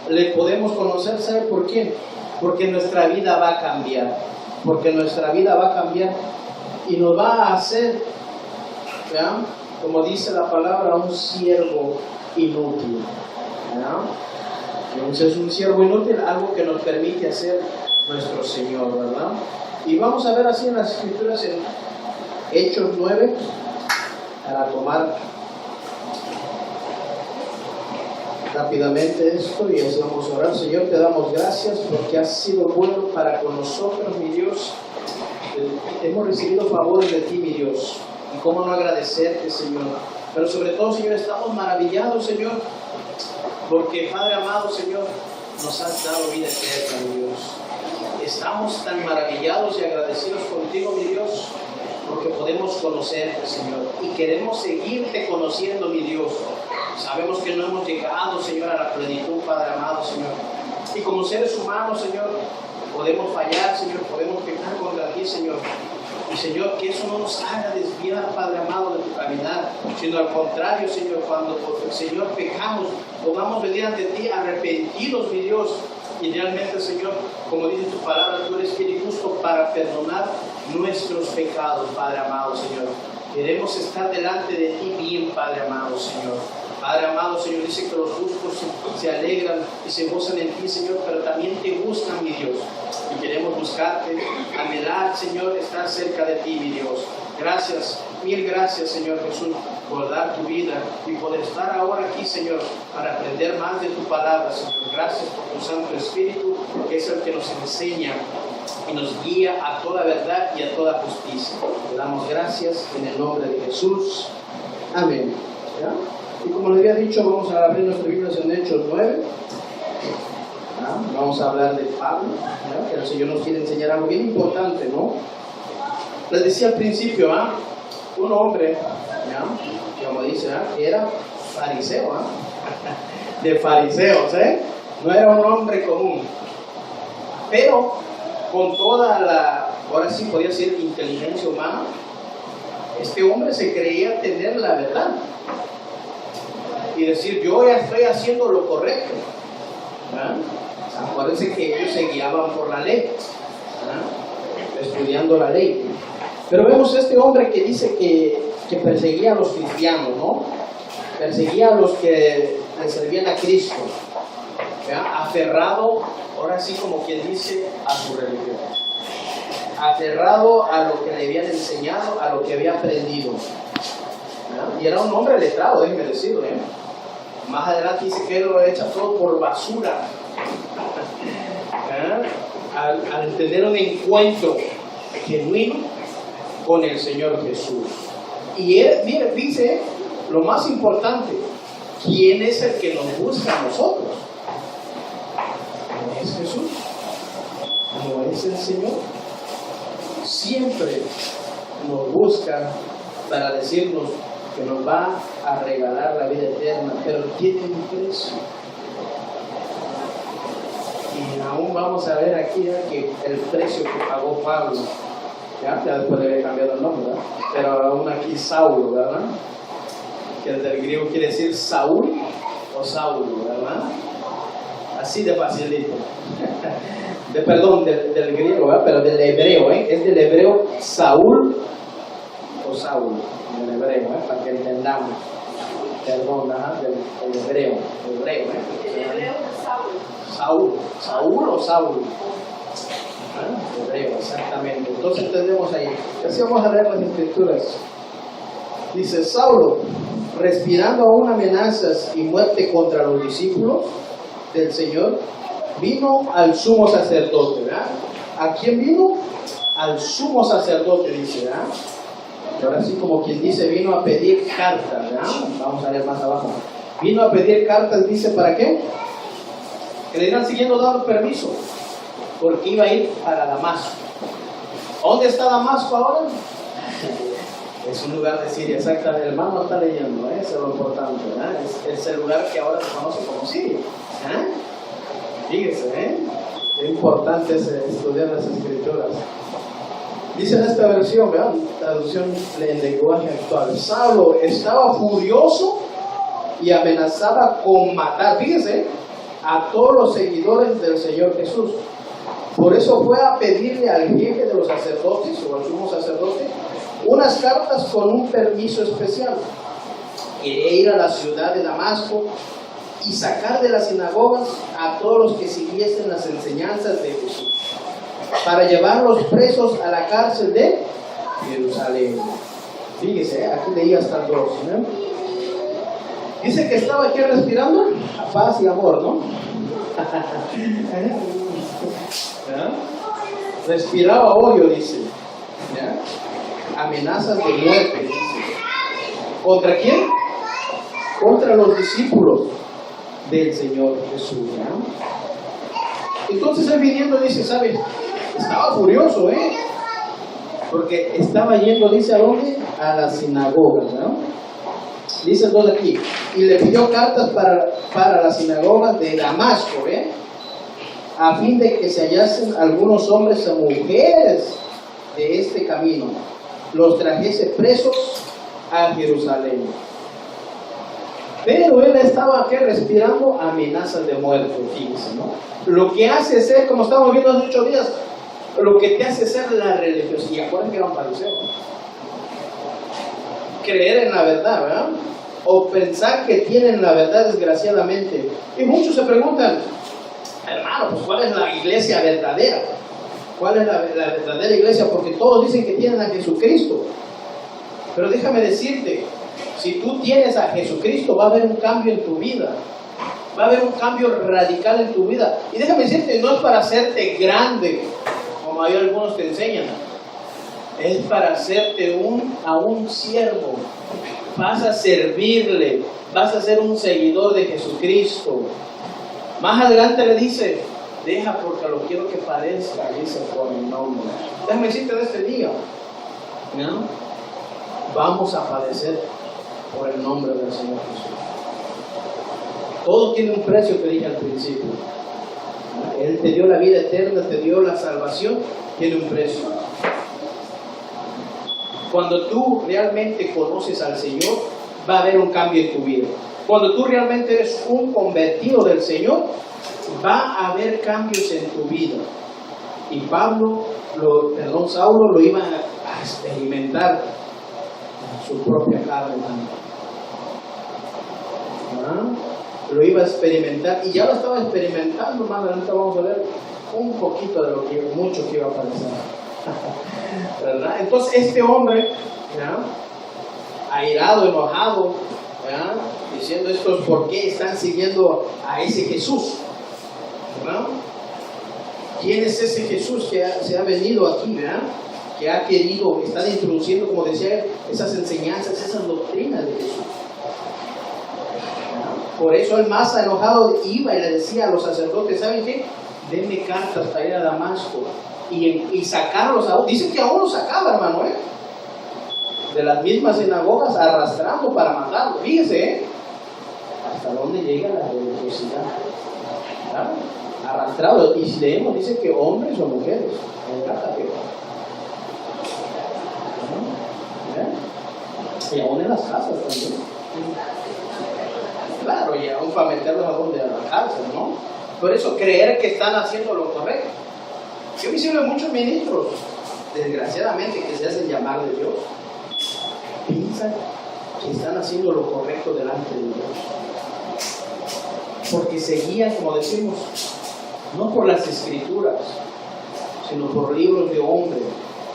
le podemos conocer, ¿sabe por qué? Porque nuestra vida va a cambiar. Porque nuestra vida va a cambiar y nos va a hacer, ¿verdad?, como dice la palabra, un siervo inútil. ¿Verdad? Entonces es un siervo inútil, algo que nos permite hacer nuestro Señor, ¿verdad? Y vamos a ver así en las Escrituras, en Hechos 9, para tomar rápidamente esto y así vamos a orar. Señor, te damos gracias porque has sido bueno para con nosotros, mi Dios. Hemos recibido favores de ti, mi Dios, y cómo no agradecerte, Señor. Pero sobre todo, Señor, estamos maravillados, Señor, porque, Padre amado, Señor, nos has dado vida eterna, mi Dios. Estamos tan maravillados y agradecidos contigo, mi Dios, porque podemos conocerte, Señor, y queremos seguirte conociendo, mi Dios. Sabemos que no hemos llegado, Señor, a la plenitud, Padre amado, Señor. Y como seres humanos, Señor, podemos fallar, Señor, podemos pecar contra ti, Señor. Y, Señor, que eso no nos haga desviar, Padre amado, de tu caminar, sino al contrario, Señor, cuando, Señor, pecamos, podamos venir ante ti arrepentidos, mi Dios. Y realmente, Señor, como dice tu palabra, tú eres fiel y justo para perdonar nuestros pecados, Padre amado, Señor. Queremos estar delante de ti bien, Padre amado, Señor. Padre amado, Señor, dice que los justos se alegran y se gozan en ti, Señor, pero también te buscan, mi Dios. Y queremos buscarte, anhelar, Señor, estar cerca de ti, mi Dios. Gracias, mil gracias, Señor Jesús, por dar tu vida y por estar ahora aquí, Señor, para aprender más de tu palabra, Señor. Gracias por tu Santo Espíritu, que es el que nos enseña y nos guía a toda verdad y a toda justicia. Te damos gracias en el nombre de Jesús. Amén. ¿Ya? Y como les había dicho, vamos a abrir nuestros libros en Hechos 9. ¿Ya? Vamos a hablar de Pablo, ¿ya? Que el Señor nos quiere enseñar algo bien importante, ¿no? Les decía al principio, un hombre, ¿ya?, como dice, que era fariseo, de fariseos, no era un hombre común, pero con toda la, ahora sí podía decir, inteligencia humana, este hombre se creía tener la verdad y decir, yo ya estoy haciendo lo correcto. Acuérdense que ellos se guiaban por la ley, estudiando la ley. Pero vemos este hombre que dice que perseguía a los cristianos, ¿no? Perseguía a los que le servían a Cristo, aferrado, ahora sí como quien dice, a su religión, aferrado a lo que le habían enseñado, a lo que había aprendido. Y era un hombre letrado, déjeme decirlo, Más adelante dice que él lo echa todo por basura, al tener un encuentro genuino con el Señor Jesús. Y él, mire, dice lo más importante: ¿quién es el que nos busca a nosotros? ¿No es Jesús? ¿No es el Señor? Siempre nos busca para decirnos que nos va a regalar la vida eterna, pero tiene un precio. Y aún vamos a ver aquí que el precio que pagó Pablo, ya después le había cambiado el nombre, ¿verdad? Pero aún aquí Saulo, ¿verdad? Que del griego quiere decir Saúl o Saulo, ¿verdad? Así de facilito. Perdón, del griego, ¿verdad? Pero del hebreo, es del hebreo Saúl o Saulo, del hebreo, para que entendamos. Perdón, del hebreo, El hebreo es Saúl. Saúl o Saulo. Hebreo, exactamente. Entonces entendemos ahí. Así vamos a leer las escrituras. Dice: Saulo, respirando aún amenazas y muerte contra los discípulos del Señor, vino al sumo sacerdote, ¿verdad? ¿A quién vino? Al sumo sacerdote, dice, ¿verdad? Y ahora sí, como quien dice, vino a pedir cartas, ¿verdad? Vamos a leer más abajo. Vino a pedir cartas, dice, ¿para qué? Que le irán siguiendo dando permiso, porque iba a ir para Damasco. ¿Dónde está Damasco ahora? Es un lugar de Siria, exactamente. El hermano está leyendo, eso es lo importante, ¿verdad? Es el lugar que ahora se conoce como Siria. Fíjese, es importante estudiar las escrituras. Dice en esta versión, ¿verdad? Traducción en lenguaje actual: Saulo estaba furioso y amenazaba con matar. Fíjese, a todos los seguidores del Señor Jesús. Por eso fue a pedirle al jefe de los sacerdotes, o al sumo sacerdote, unas cartas con un permiso especial. Quería ir a la ciudad de Damasco y sacar de las sinagogas a todos los que siguiesen las enseñanzas de Jesús, para llevarlos presos a la cárcel de Jerusalén. Fíjese, aquí leí hasta el 2, ¿no? Dice que estaba aquí respirando paz y amor, ¿no? ¿Ya? Respiraba odio, dice. ¿Ya? Amenazas de muerte, dice. ¿Contra quién? Contra los discípulos del Señor Jesús. ¿Ya? Entonces él viniendo dice, ¿sabes? Estaba furioso, porque estaba yendo, dice, ¿a dónde? A la sinagoga, ¿no? Dice entonces aquí, y le pidió cartas para la sinagoga de Damasco, a fin de que se hallasen algunos hombres o mujeres de este camino, los trajese presos a Jerusalén. Pero él estaba aquí respirando amenazas de muerte, fíjense, ¿no? Lo que hace ser, como estamos viendo hace 8 días, lo que te hace ser la religiosidad. Y acuérdense que era un fariseo. Creer en la verdad, ¿verdad? O pensar que tienen la verdad, desgraciadamente. Y muchos se preguntan, hermano, pues ¿cuál es la iglesia verdadera? ¿Cuál es la verdadera iglesia? Porque todos dicen que tienen a Jesucristo. Pero déjame decirte, si tú tienes a Jesucristo, va a haber un cambio en tu vida. Va a haber un cambio radical en tu vida. Y déjame decirte, no es para hacerte grande, como hay algunos que enseñan. Es para hacerte a un siervo. Vas a servirle, vas a ser un seguidor de Jesucristo. Más adelante le dice, deja porque lo quiero que parezca, dice, por mi nombre. Déjame decirte de este día, ¿no? Vamos a padecer por el nombre del Señor Jesús. Todo tiene un precio, que dije al principio. Él te dio la vida eterna, te dio la salvación, tiene un precio. Cuando tú realmente conoces al Señor, va a haber un cambio en tu vida. Cuando tú realmente eres un convertido del Señor, va a haber cambios en tu vida. Y Saulo lo iba a experimentar en su propia carne. Lo iba a experimentar y ya lo estaba experimentando. Más adelante vamos a ver un poquito de lo que mucho que iba a aparecer. ¿Verdad? Entonces este hombre, ¿ya? Airado, enojado, ¿ya? Diciendo estos, ¿por qué están siguiendo a ese Jesús? ¿Verdad? ¿Quién es ese Jesús que se ha venido aquí, ¿verdad? Que ha querido, están introduciendo, como decía, esas enseñanzas, esas doctrinas de Jesús? ¿Verdad? Por eso el más enojado iba y le decía a los sacerdotes, ¿saben qué? Denme cartas para ir a Damasco y sacarlos aún. Dicen que aún los sacaba, hermano, de las mismas sinagogas, arrastrando para matarlos. Fíjese, hasta dónde llega la religiosidad. ¿Verdad? Arrastrado. Y si leemos, dice que hombres o mujeres. Y aún en las casas también. Claro, y aún para meterlos a donde, a la cárcel, ¿no? Por eso creer que están haciendo lo correcto. Yo me sirvo de muchos ministros, desgraciadamente, que se hacen llamar de Dios, piensan que están haciendo lo correcto delante de Dios. Porque se guían, como decimos, no por las escrituras, sino por libros de hombres,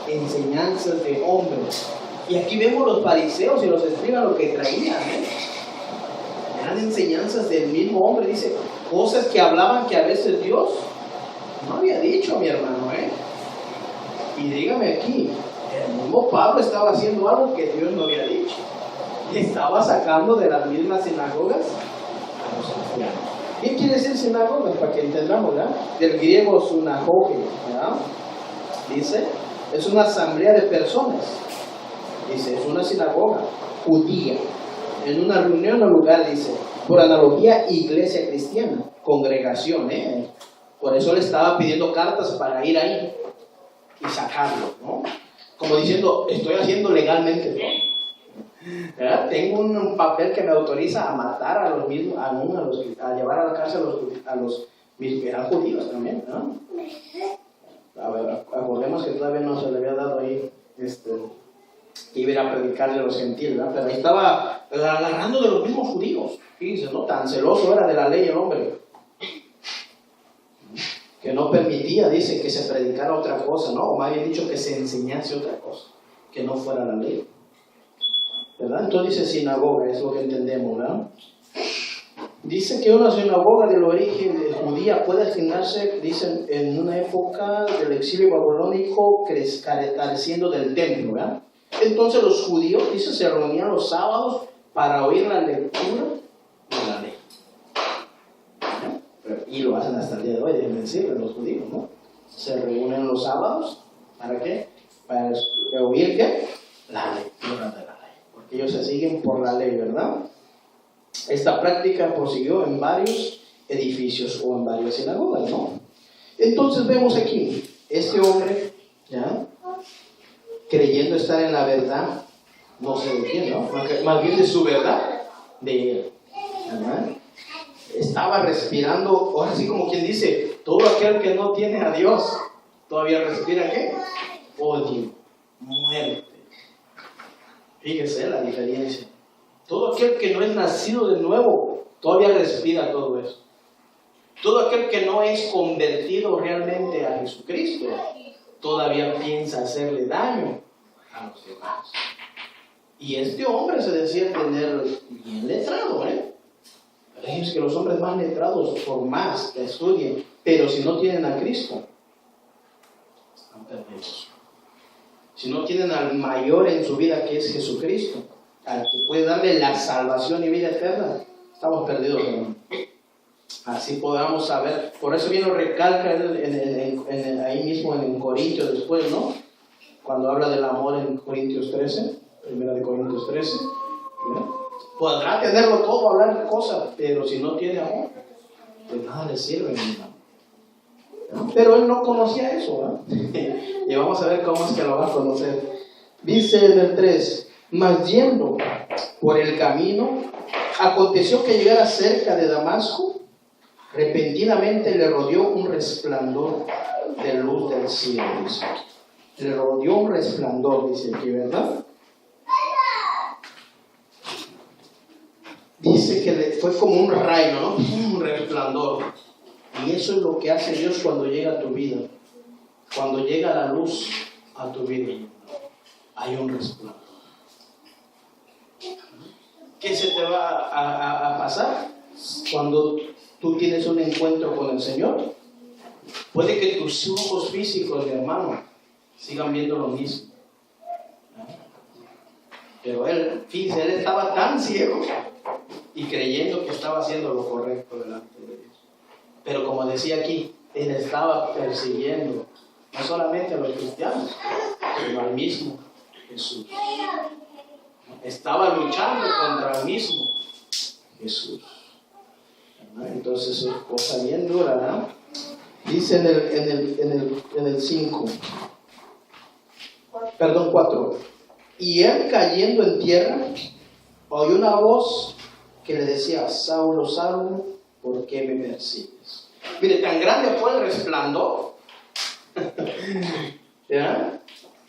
enseñanzas de hombres. Y aquí vemos los fariseos y los escribas lo que traían, eran enseñanzas del mismo hombre, dice, cosas que hablaban que a veces Dios no había dicho, mi hermano, Y dígame aquí, el mismo Pablo estaba haciendo algo que Dios no había dicho. Estaba sacando de las mismas sinagogas a los ancianos. ¿Qué quiere decir sinagoga? Para que entendamos, ¿verdad? Del griego sunagoge, ¿verdad? Dice, es una asamblea de personas. Dice, es una sinagoga judía. En una reunión o lugar, dice, por analogía, iglesia cristiana, congregación, Por eso le estaba pidiendo cartas para ir ahí y sacarlo, ¿no? Como diciendo, estoy haciendo legalmente todo. ¿verdad? Tengo un papel que me autoriza a matar a los mismos, a llevar a la cárcel a los eran judíos también, ¿no? A ver, acordemos que todavía no se le había dado ahí iba a predicarle a los gentiles, ¿no? Pero ahí estaba agarrando de los mismos judíos. Fíjense, ¿no? Tan celoso era de la ley el hombre, que no permitía, dice, que se predicara otra cosa, ¿no? O más bien dicho, que se enseñase otra cosa, que no fuera la ley, ¿verdad? Entonces dice sinagoga, es lo que entendemos, ¿verdad? Dice que una sinagoga del origen judía puede asignarse, dicen, en una época del exilio babilónico careciendo del templo, ¿verdad? Entonces los judíos, dice, se reunían los sábados para oír la lectura de la ley. Y lo hacen hasta el día de hoy, deben decirlo, los judíos, ¿no? Se reúnen los sábados, ¿para qué? Para oír, ¿qué? La lectura de la ley. Porque ellos se siguen por la ley, ¿verdad? Esta práctica prosiguió en varios edificios o en varias sinagogas, ¿no? Entonces vemos aquí, este hombre, ¿ya? Creyendo estar en la verdad, no sé de quién, ¿no? Más bien de su verdad, de él, ¿verdad? Estaba respirando, ahora sí como quien dice, todo aquel que no tiene a Dios, todavía respira, ¿qué? Odio, muerte. Fíjese la diferencia. Todo aquel que no es nacido de nuevo, todavía respira todo eso. Todo aquel que no es convertido realmente a Jesucristo, todavía piensa hacerle daño a los demás. Y este hombre se decía tener bien letrado, ¿eh? Es que los hombres más letrados, por más que estudien, pero si no tienen a Cristo, están perdidos. Si no tienen al mayor en su vida, que es Jesucristo, al que puede darle la salvación y vida eterna, estamos perdidos, hermano. Así podamos saber. Por eso bien lo recalca ahí mismo en Corintios después, ¿no? Cuando habla del amor en Corintios 13, primera de Corintios 13, ¿no? Podrá tenerlo todo, hablar de cosas, pero si no tiene amor, pues nada le sirve, ¿no? Pero él no conocía eso, ¿no? Y vamos a ver cómo es que lo va a conocer. Dice en el 3, mas yendo por el camino, aconteció que llegara cerca de Damasco, repentinamente le rodeó un resplandor de luz del cielo, dice. Le rodeó un resplandor, dice aquí, ¿verdad? Dice que fue como un rayo, ¿no? Un resplandor. Y eso es lo que hace Dios cuando llega a tu vida. Cuando llega la luz a tu vida, hay un resplandor. ¿Qué se te va a pasar cuando tú tienes un encuentro con el Señor? Puede que tus ojos físicos, mi hermano, sigan viendo lo mismo. Pero él, fíjese, él estaba tan ciego y creyendo que estaba haciendo lo correcto delante de Dios. Pero como decía aquí, él estaba persiguiendo no solamente a los cristianos, sino al mismo Jesús. Estaba luchando contra el mismo Jesús. Entonces es cosa bien dura, ¿no? Dice en el 5, perdón, 4. Y él cayendo en tierra, oyó una voz que le decía: Saulo, Saulo, ¿por qué me persigues? Mire, tan grande fue el resplandor, ¿ya?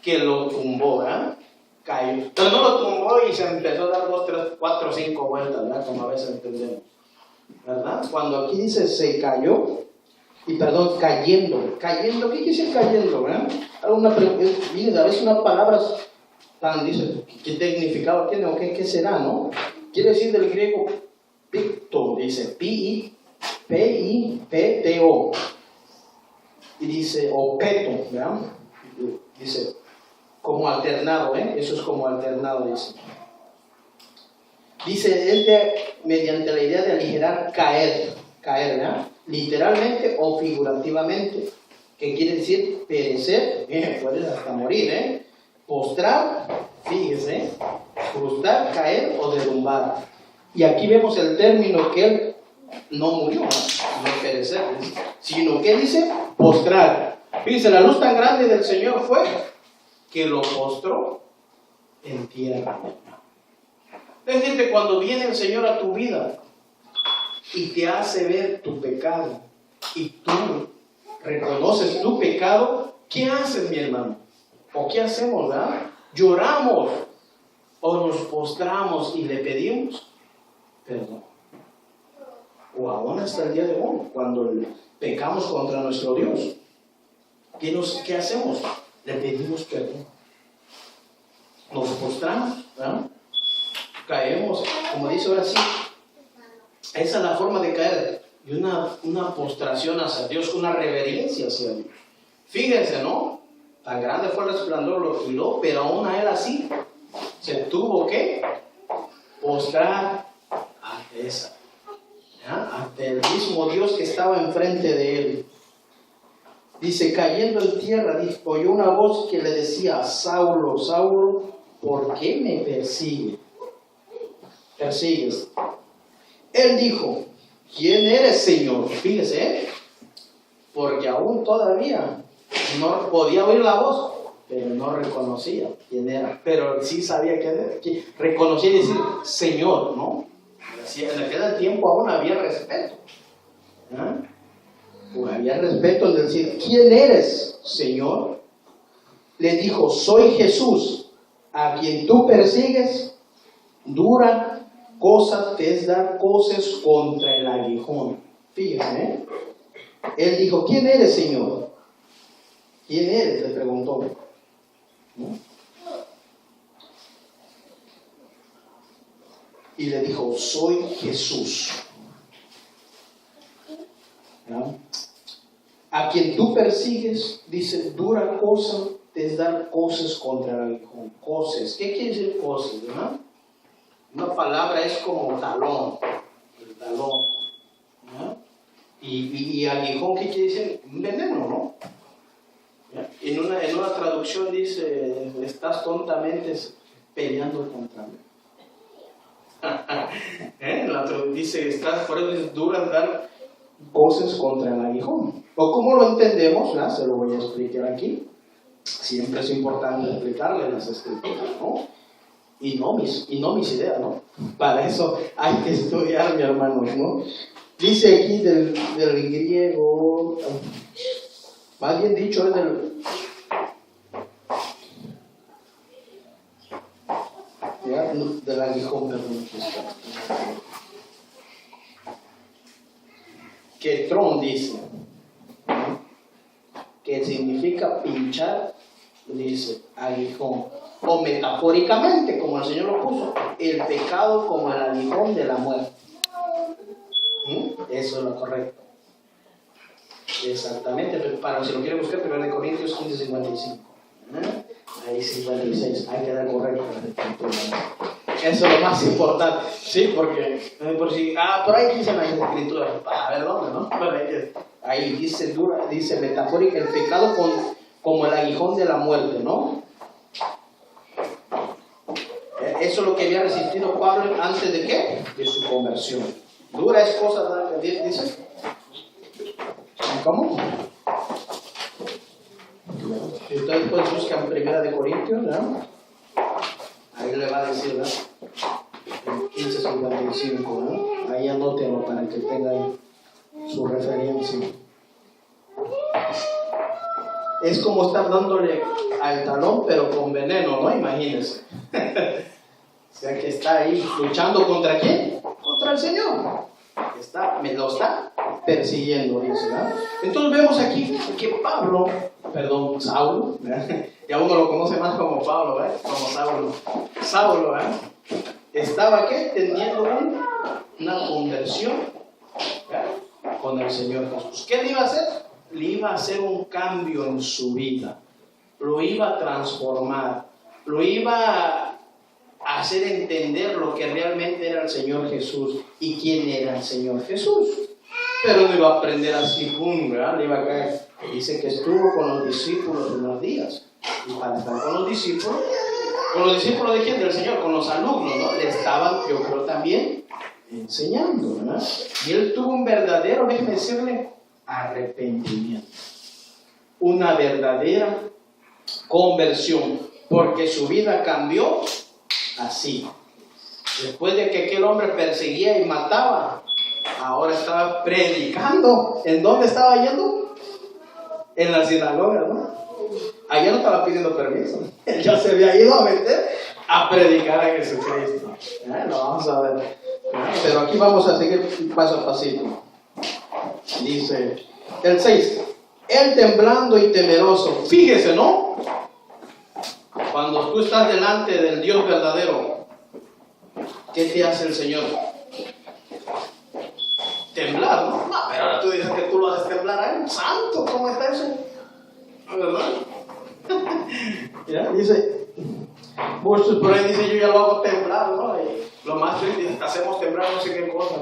Que lo tumbó, ¿verdad? Cayó. Pero no lo tumbó y se empezó a dar 2, 3, 4, 5 vueltas, ¿verdad? Como a veces entendemos, ¿verdad? Cuando aquí dice se cayó, y perdón, cayendo, ¿qué quiere decir cayendo, verdad? Miren, a veces unas palabras tan, dice, ¿qué significado tiene o qué será, no? Quiere decir del griego picto, dice P-I-P-T-O, y dice opeto, ¿verdad? Dice como alternado, eso es como alternado, dice. Dice mediante la idea de aligerar, caer, ¿verdad? Literalmente o figurativamente, que quiere decir perecer, puedes hasta morir, postrar, fíjese, frustrar, caer o derrumbar. Y aquí vemos el término que él no murió, no perecer, sino que dice postrar. Fíjese, la luz tan grande del Señor fue que lo postró en tierra. Es decir, cuando viene el Señor a tu vida y te hace ver tu pecado y tú reconoces tu pecado, ¿qué haces, mi hermano? ¿O qué hacemos, verdad? Lloramos o nos postramos y le pedimos perdón. O aún hasta el día de hoy, cuando pecamos contra nuestro Dios, ¿qué hacemos? Le pedimos perdón. Nos postramos, ¿verdad? Caemos, como dice ahora sí. Esa es la forma de caer, y una postración hacia Dios, una reverencia hacia Dios. Fíjense, ¿no? Tan grande fue el resplandor, lo tiró, pero aún a él así se tuvo que postrar ante el mismo Dios que estaba enfrente de él. Dice, cayendo en tierra, oyó una voz que le decía, Saulo, Saulo, ¿por qué me persigues? Él dijo, ¿quién eres, Señor? Fíjese, porque aún todavía no podía oír la voz, pero no reconocía quién era. Pero sí sabía quién era. Reconocía y decir, Señor, ¿no? En aquel tiempo aún había respeto. Había respeto en decir, ¿quién eres, Señor? Le dijo, soy Jesús, a quien tú persigues. Dura cosa te es dar coces contra el aguijón. Fíjense, Él dijo, ¿quién eres, Señor? ¿Quién eres? Le preguntó. ¿No? Y le dijo, soy Jesús. ¿No? A quien tú persigues, dice, dura cosa te es dar coces contra el aguijón. Coces. ¿Qué quiere decir coces? ¿No? Una palabra es como talón. El talón. ¿No? Y aguijón, ¿qué quiere decir? Un veneno, ¿no? En una traducción dice, estás tontamente peleando contra mí. Dice, por eso es duro dar coces contra el aguijón. ¿O cómo lo entendemos? Se lo voy a explicar aquí. Siempre es importante explicarle las escrituras, ¿no? Y no mis ideas, ¿no? Para eso hay que estudiar, mi hermano, ¿no? Dice aquí del griego, más bien dicho es del aguijón, perdón. Ketrón dice, que significa pinchar, dice aguijón. O metafóricamente, como el Señor lo puso, el pecado como el aguijón de la muerte. Eso es lo correcto. Exactamente, para si lo quieren buscar, 1 Corintios 15:55. Ahí 56, hay que dar correcto. Eso es lo más importante. Sí, porque por ahí dicen las escrituras, a ver dónde, ¿no? Ahí dice metafórica, el pecado como el aguijón de la muerte, ¿no? Eso es lo que había resistido Pablo antes de ¿qué? De su conversión. Dura es cosa, dice. ¿Cómo? Si ustedes pues buscan 1 Corintios, ¿no? Ahí le va a decir, ¿no? 15:55, ¿no? Ahí anótenlo para que tengan su referencia. Es como estar dándole al talón, pero con veneno, ¿no? Imagínense. O sea que está ahí luchando ¿contra quién? Contra el Señor. Me lo está persiguiendo, dice, ¿verdad? Entonces vemos aquí que Saulo, ¿verdad? Ya uno lo conoce más como Pablo, ¿verdad? Como Saulo, ¿verdad? Estaba ¿qué? Teniendo una conversión, ¿verdad? Con el Señor Jesús. ¿Qué le iba a hacer? Le iba a hacer un cambio en su vida, lo iba a transformar, lo iba a hacer entender lo que realmente era el Señor Jesús y quién era el Señor Jesús. Pero no iba a aprender así, ¿verdad? Le iba a caer. Dice que estuvo con los discípulos unos días. Y para estar con los discípulos ¿de quién? Del Señor, con los alumnos, ¿no? Le estaban, yo creo, también enseñando, ¿verdad? Y él tuvo un verdadero, déjeme decirle, arrepentimiento. Una verdadera conversión, porque su vida cambió así. Después de que aquel hombre perseguía y mataba, ahora estaba predicando. ¿En dónde estaba yendo? En la sinagoga, ¿no? Allá no estaba pidiendo permiso. Él ya se había ido a meter a predicar a Jesucristo. Lo vamos a ver. Pero aquí vamos a seguir paso a pasito. Dice el 6. Él temblando y temeroso. Fíjese, ¿no? Cuando tú estás delante del Dios verdadero, ¿qué te hace el Señor? Temblar, ¿no? No, pero ahora tú dices que tú lo haces temblar a Él. Santo, ¿cómo está eso? ¿Verdad? ¿Ya? Dice, muchos por ahí dicen, yo ya lo hago temblar, ¿no? Y lo más triste es que hacemos temblar no sé qué cosa.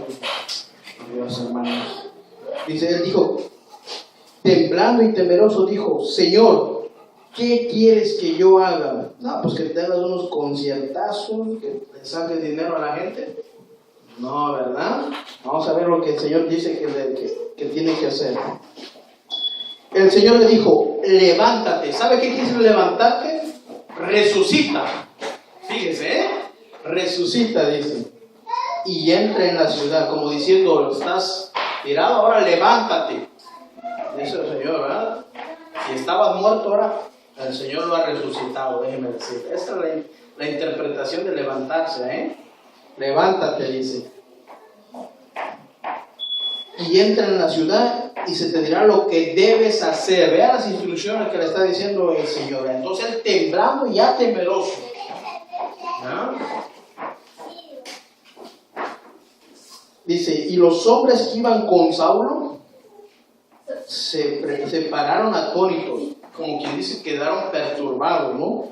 Dios, hermanos. Dice, él dijo, temblando y temeroso, dijo, Señor, ¿qué quieres que yo haga? No, pues que te hagas unos conciertazos, que le saques dinero a la gente. No, ¿verdad? Vamos a ver lo que el Señor dice que tiene que hacer. El Señor le dijo, levántate. ¿Sabe qué quiere decir levantarte? Resucita. Fíjese, resucita, dice. Y entra en la ciudad, como diciendo, estás tirado, ahora levántate. Dice el Señor, ¿verdad? Si estabas muerto, ahora el Señor lo ha resucitado, déjeme decir. Esta es la interpretación de levantarse, ¿eh? Levántate, dice. Y entra en la ciudad y se te dirá lo que debes hacer. Vea las instrucciones que le está diciendo el Señor. Entonces él temblando y ya temeroso. ¿Ah? Dice, y los hombres que iban con Saulo se pararon atónitos, como quien dice, quedaron perturbados, ¿no?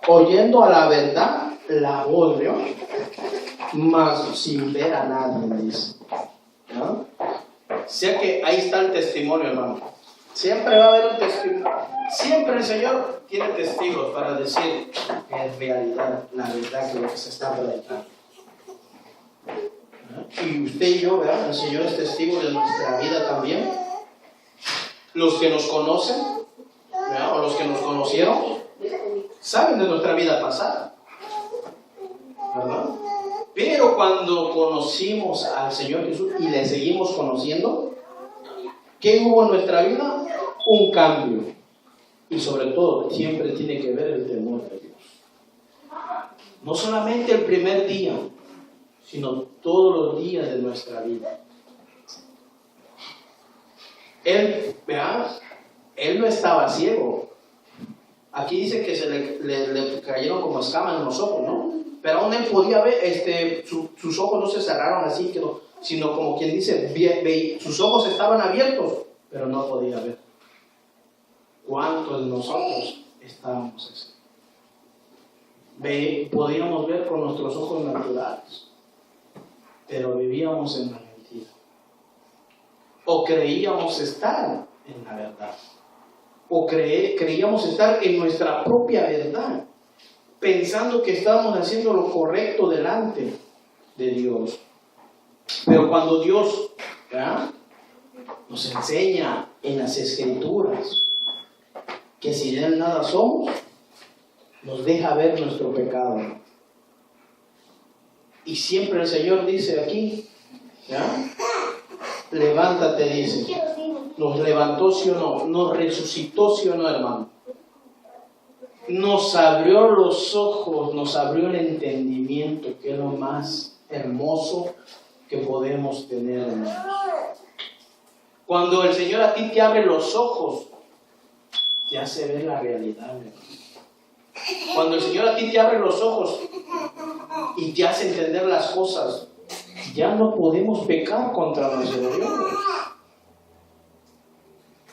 Oyendo a la verdad la voz, ¿no? Mas sin ver a nadie, dice. ¿No? O sea que ahí está el testimonio, hermano. Siempre va a haber un testimonio. Siempre el Señor tiene testigos para decir en realidad la verdad que lo que se está predicando. Y usted y yo, ¿verdad? El Señor es testigo de nuestra vida también. Los que nos conocen, ¿verdad? O los que nos conocieron, saben de nuestra vida pasada, ¿verdad? Pero cuando conocimos al Señor Jesús y le seguimos conociendo, ¿qué hubo en nuestra vida? Un cambio. Y sobre todo, siempre tiene que ver el temor de Dios. No solamente el primer día, sino todos los días de nuestra vida. Él, ¿verdad? Él no estaba ciego. Aquí dice que se le cayeron como escamas en los ojos, ¿no? Pero aún él podía ver, sus ojos no se cerraron así, sino como quien dice, sus ojos estaban abiertos, pero no podía ver. ¿Cuántos de nosotros estábamos así? Podíamos ver con nuestros ojos naturales, pero vivíamos en la mentira. O creíamos estar en la verdad. O creíamos estar en nuestra propia verdad, pensando que estábamos haciendo lo correcto delante de Dios. Pero cuando Dios, ¿verdad?, nos enseña en las Escrituras que si de Él nada somos, nos deja ver nuestro pecado. Y siempre el Señor dice aquí, ¿ya?, levántate, dice. Nos levantó, sí o no, nos resucitó, sí o no, hermano. Nos abrió los ojos, nos abrió el entendimiento, que es lo más hermoso que podemos tener, hermanos. Cuando el Señor a ti te abre los ojos, te hace ver la realidad, hermano. Cuando el Señor a ti te abre los ojos y te hace entender las cosas, ya no podemos pecar contra nuestro Dios.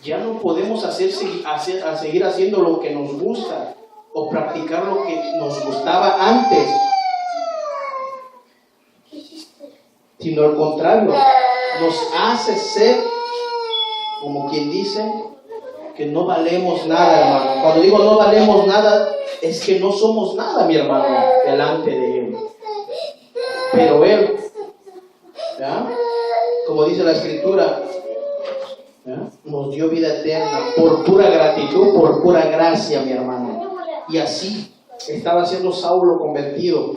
Ya no podemos seguir haciendo lo que nos gusta o practicar lo que nos gustaba antes, sino al contrario, nos hace ser, como quien dice, que no valemos nada, hermano. Cuando digo no valemos nada, es que no somos nada, mi hermano, delante de Él. Pero Él, ¿ya?, como dice la Escritura, ¿ya?, nos dio vida eterna por pura gratitud, por pura gracia, mi hermano. Y así estaba siendo Saulo convertido.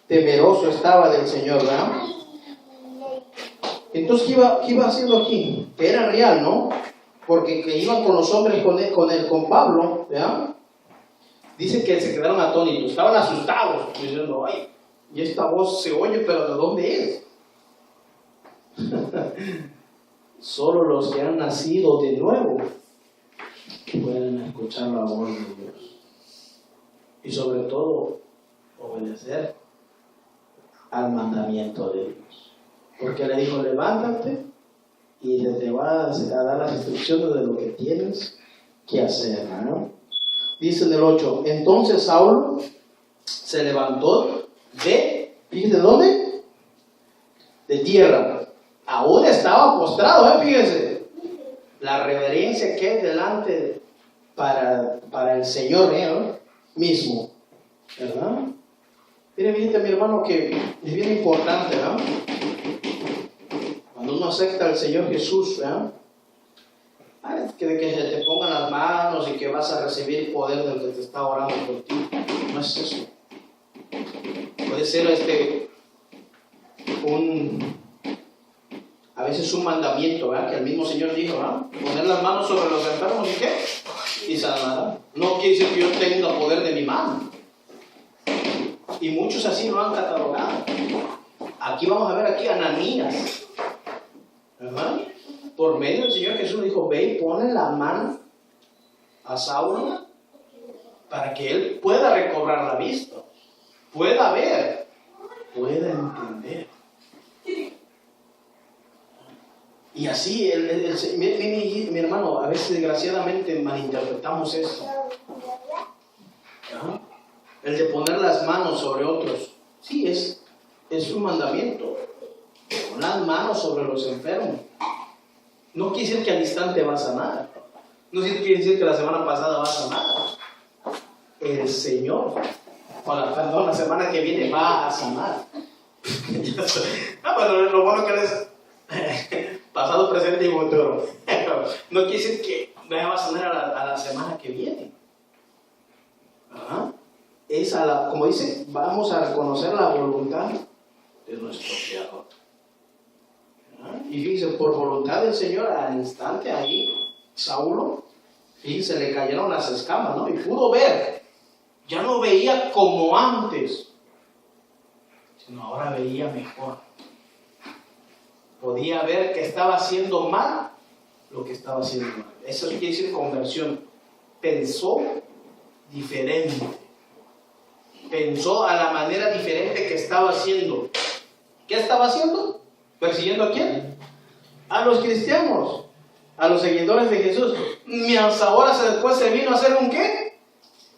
temeroso estaba del Señor, ¿verdad? Entonces, ¿qué iba haciendo aquí? Que era real, ¿no? Porque que iban con los hombres, con Pablo, ¿verdad? Dice que se quedaron atónitos, estaban asustados, diciendo, ay, y esta voz se oye, pero ¿de dónde es? Solo los que han nacido de nuevo pueden escuchar la voz de Dios. Y sobre todo, obedecer al mandamiento de Dios. Porque le dijo, levántate y te va a dar las instrucciones de lo que tienes que hacer, ¿no? Dice en el 8, entonces Saulo se levantó fíjese, ¿de dónde? De tierra. Aún estaba postrado, fíjese. La reverencia que es delante para el Señor mismo, ¿verdad? Mire, fíjate, mi hermano, que es bien importante, ¿verdad? Cuando uno acepta al Señor Jesús, ¿verdad? Que se te pongan las manos y que vas a recibir poder del que te está orando por ti. No es eso. Puede ser a veces un mandamiento, ¿verdad? Que el mismo Señor dijo, ¿verdad? Poner las manos sobre los enfermos y ¿qué? Y sanarán. No quiere decir que yo tenga poder de mi mano. Y muchos así lo han catalogado. Aquí vamos a ver a Ananías, ¿verdad? Por medio del Señor Jesús dijo, ve y ponle la mano a Saulo para que él pueda recobrar la vista, pueda ver, pueda entender. Y así, mi hermano, a veces desgraciadamente malinterpretamos eso. ¿Ah? El de poner las manos sobre otros, sí, es un mandamiento. Pon las manos sobre los enfermos. No quiere decir que al instante va a sanar. No quiere decir que la semana pasada va a sanar. El Señor, la semana que viene va a sanar. Pero lo bueno que es pasado, presente y futuro. No quiere decir que va a sanar a la semana que viene. ¿Ah? Como dice, vamos a reconocer la voluntad de nuestro Creador. Y fíjense, por voluntad del Señor, al instante ahí, Saulo, fíjense, le cayeron las escamas, ¿no? Y pudo ver. Ya no veía como antes, sino ahora veía mejor. Podía ver que estaba haciendo mal lo que estaba haciendo mal. Eso quiere decir conversión. Pensó diferente. Pensó a la manera diferente que estaba haciendo. ¿Qué estaba haciendo? ¿Persiguiendo a quién? A los cristianos, a los seguidores de Jesús. Mientras ahora después se vino a ser un ¿qué?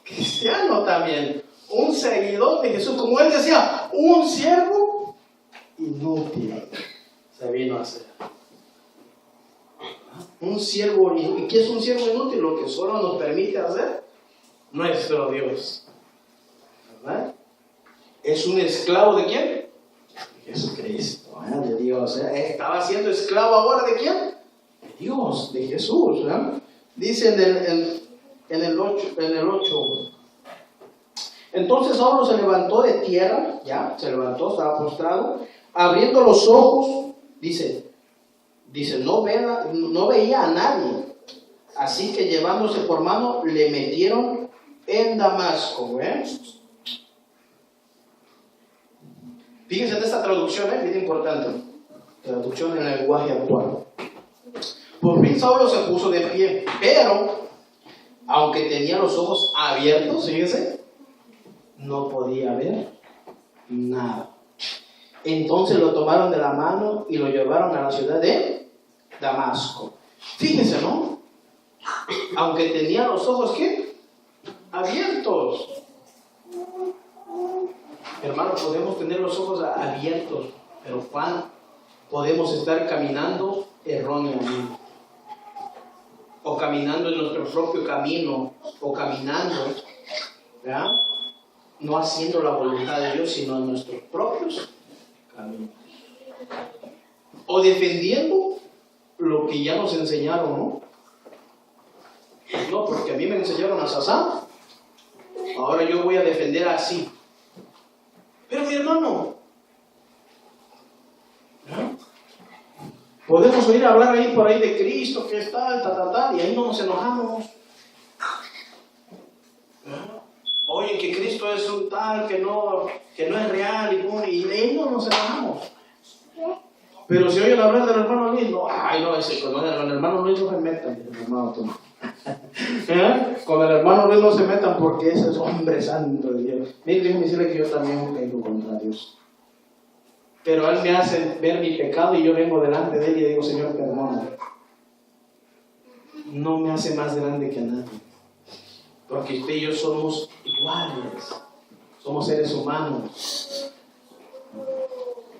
Cristiano también. Un seguidor de Jesús. Como él decía, un siervo inútil se vino a ser. Un siervo inútil. ¿Y qué es un siervo inútil? Lo que solo nos permite hacer nuestro Dios. ¿Verdad? ¿Es un esclavo de quién? Jesucristo, de Dios. Estaba siendo esclavo ahora de quién? De Dios, de Jesús. Dice en el 8. Entonces Saulo se levantó de tierra, se levantó, estaba postrado, abriendo los ojos, dice no veía a nadie. Así que llevándose por mano, le metieron en Damasco. Fíjense en esta traducción, bien importante. Traducción en el lenguaje actual. Por fin Saulo se puso de pie, pero aunque tenía los ojos abiertos, fíjense, no podía ver nada. Entonces lo tomaron de la mano y lo llevaron a la ciudad de Damasco. Fíjense, ¿no? Aunque tenía los ojos, ¿qué? Abiertos. Hermano, podemos tener los ojos abiertos, pero podemos estar caminando erróneamente, o caminando en nuestro propio camino, o caminando, ¿verdad? No haciendo la voluntad de Dios, sino en nuestros propios caminos, o defendiendo lo que ya nos enseñaron, ¿no? No, porque a mí me enseñaron a Sasá, ahora yo voy a defender así. Pero mi hermano, ¿no? Podemos oír hablar ahí por ahí de Cristo, que está, y ahí no nos enojamos. ¿No? Oye, que Cristo es un tal, que no es real, y ahí no nos enojamos. Pero si oyen hablar del hermano Luis, no, ese, con el hermano Luis no se metan, hermano, tú. Con el hermano Luis no se metan porque ese es hombre santo de Dios. Mire, déjame decirle que yo también caigo contra Dios. Pero Él me hace ver mi pecado y yo vengo delante de Él y digo, Señor, perdóname. No me hace más grande que nadie. Porque usted y yo somos iguales. Somos seres humanos.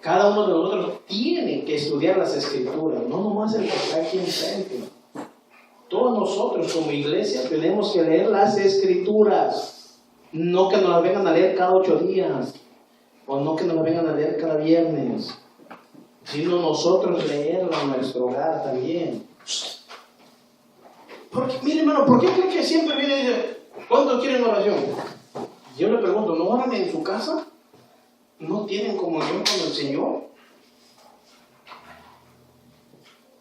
Cada uno de nosotros tiene que estudiar las Escrituras. No nomás el que está aquí enfrente. Todos nosotros como iglesia tenemos que leer las Escrituras. No que nos las vengan a leer cada 8 días. O no que nos las vengan a leer cada viernes. Sino nosotros leerla en nuestro hogar también. Porque, mire hermano, ¿por qué cree que siempre viene y dice, ¿cuántos quieren oración? Yo le pregunto, ¿no oran en su casa? ¿No tienen comunión con el Señor?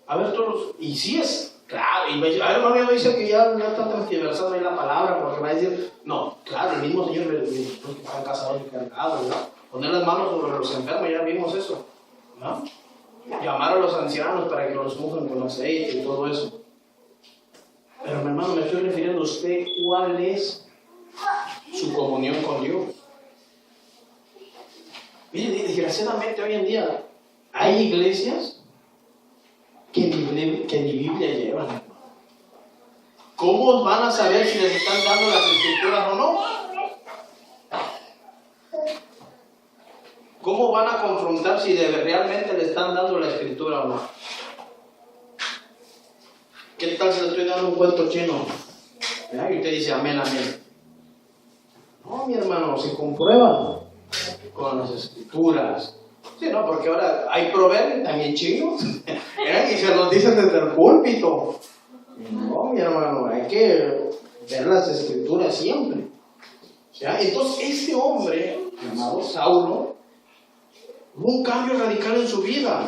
A ver, todos, y si es, claro, y a ver, hermano, dice que ya está transversando ahí la palabra, porque va a decir, no, claro, el mismo Señor le dice que están casados y cargados, ¿verdad? Poner las manos sobre los enfermos, ya vimos eso, ¿no? Llamar a los ancianos para que los unjan con aceite y todo eso. Pero mi hermano, me estoy refiriendo a usted, ¿cuál es su comunión con Dios? Mire, desgraciadamente hoy en día hay iglesias que ni Biblia llevan. ¿Cómo van a saber si les están dando las Escrituras o no? ¿Cómo van a confrontar si realmente le están dando la Escritura o no? ¿Qué tal si le estoy dando un cuento chino? ¿Verdad? Y usted dice amén, amén. No, mi hermano, se comprueba con las Escrituras. Sí, no, porque ahora hay proverbios también chinos y se los dicen desde el púlpito. No, mi hermano, hay que ver las Escrituras siempre. ¿Ya? Entonces, este hombre llamado Saulo, hubo un cambio radical en su vida.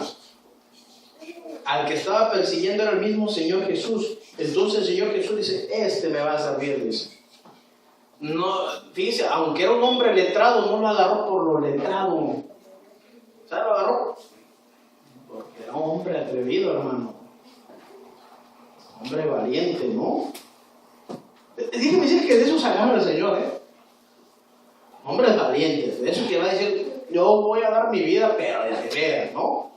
Al que estaba persiguiendo era el mismo Señor Jesús. Entonces el Señor Jesús dice, este me va a servir, dice. No, fíjese, aunque era un hombre letrado, no lo agarró por lo letrado. ¿Sabe lo agarró? Porque era un hombre atrevido, hermano. Hombre valiente, ¿no? Déjeme decir que de eso se agarra el Señor, Hombres valientes, de eso que va a decir, yo voy a dar mi vida, pero de veras, ¿no?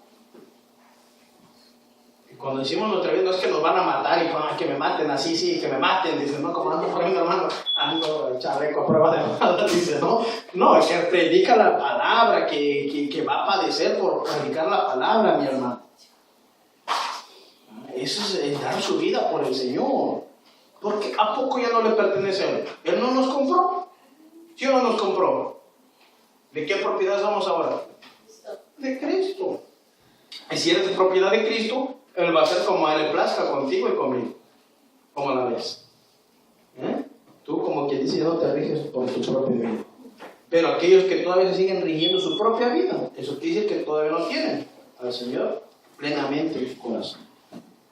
Cuando decimos nuestra vida, no es que nos van a matar y que me maten así, sí, que me maten, dice, no, como ando por ahí, hermano, ando chaleco a prueba de bala, dice, no, es que predica la palabra, que va a padecer por predicar la palabra, mi hermano. Eso es dar su vida por el Señor, porque ¿a poco ya no le pertenece a Él? ¿Él no nos compró? ¿Sí o no nos compró? ¿De qué propiedad somos ahora? De Cristo. Y si eres de propiedad de Cristo, Él va a ser como a Él le plazca contigo y conmigo. ¿Cómo la ves? Tú, como quien dice, ya no te riges por tu propia vida. Pero aquellos que todavía se siguen rigiendo su propia vida, eso te dice que todavía no tienen al Señor plenamente en su corazón.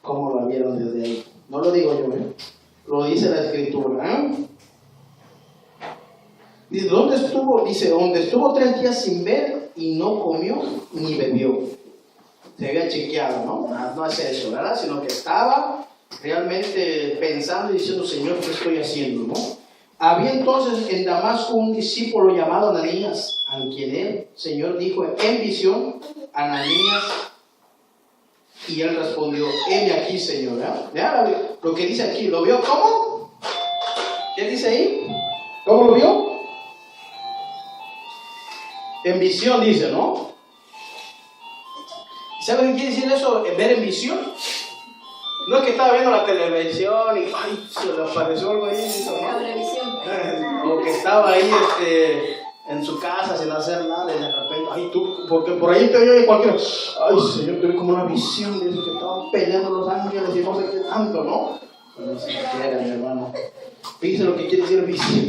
¿Cómo lo vieron desde ahí? No lo digo yo, lo dice la Escritura. Dice, ¿dónde estuvo? Dice, donde estuvo 3 días sin ver y no comió ni bebió. Se había chequeado, ¿no? No es eso, ¿verdad? Sino que estaba realmente pensando y diciendo, Señor, ¿qué estoy haciendo, no? Había entonces en Damasco un discípulo llamado Ananías, a quien el Señor dijo en visión, Ananías, y él respondió, heme aquí, Señor. ¿Verdad? Lo que dice aquí, ¿lo vio cómo? ¿Qué dice ahí? ¿Cómo lo vio? En visión dice, ¿no? ¿Saben qué quiere decir eso? Ver en visión. No es que estaba viendo la televisión y ay, se le apareció algo ahí. O que estaba ahí en su casa sin hacer nada y de repente, ay tú, porque por ahí te oye cualquiera, ay Señor, tuve como una visión de eso que estaban peleando los ángeles y no sé qué tanto, ¿no? No se quiera, mi hermano. Fíjense lo que quiere decir visión,